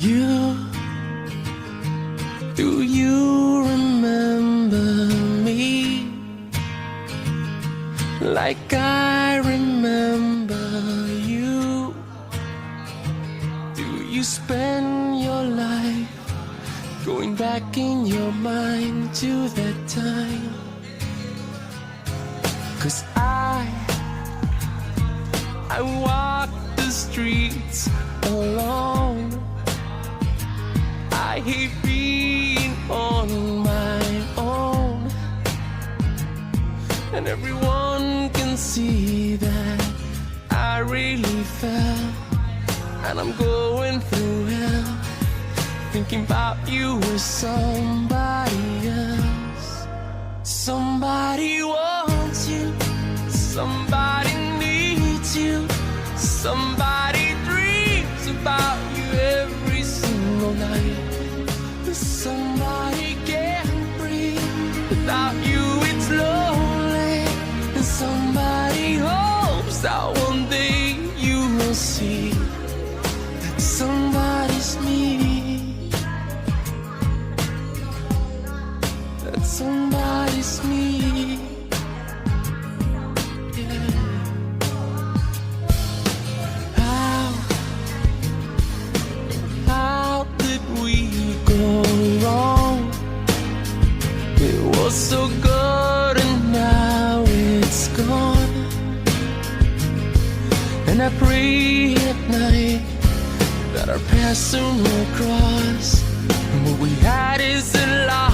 You, do you remember me like I remember you? Do you spend your life going back in your mind to that time? 'Cause I walk the streets alone. I hate being on my own, and everyone can see that I really fell, and I'm going through hell, thinking about you with somebody else. Somebody wants you, somebody needs you, somebody dreams about you every single night. Somebody can't breathe without you, it's lonely. And somebody hopes that one day you will see that somebody's me, that somebody's me. Yeah. How did we go wrong? It was so good and now it's gone. And I pray at night that our paths soon will cross, and what we had isn't lost.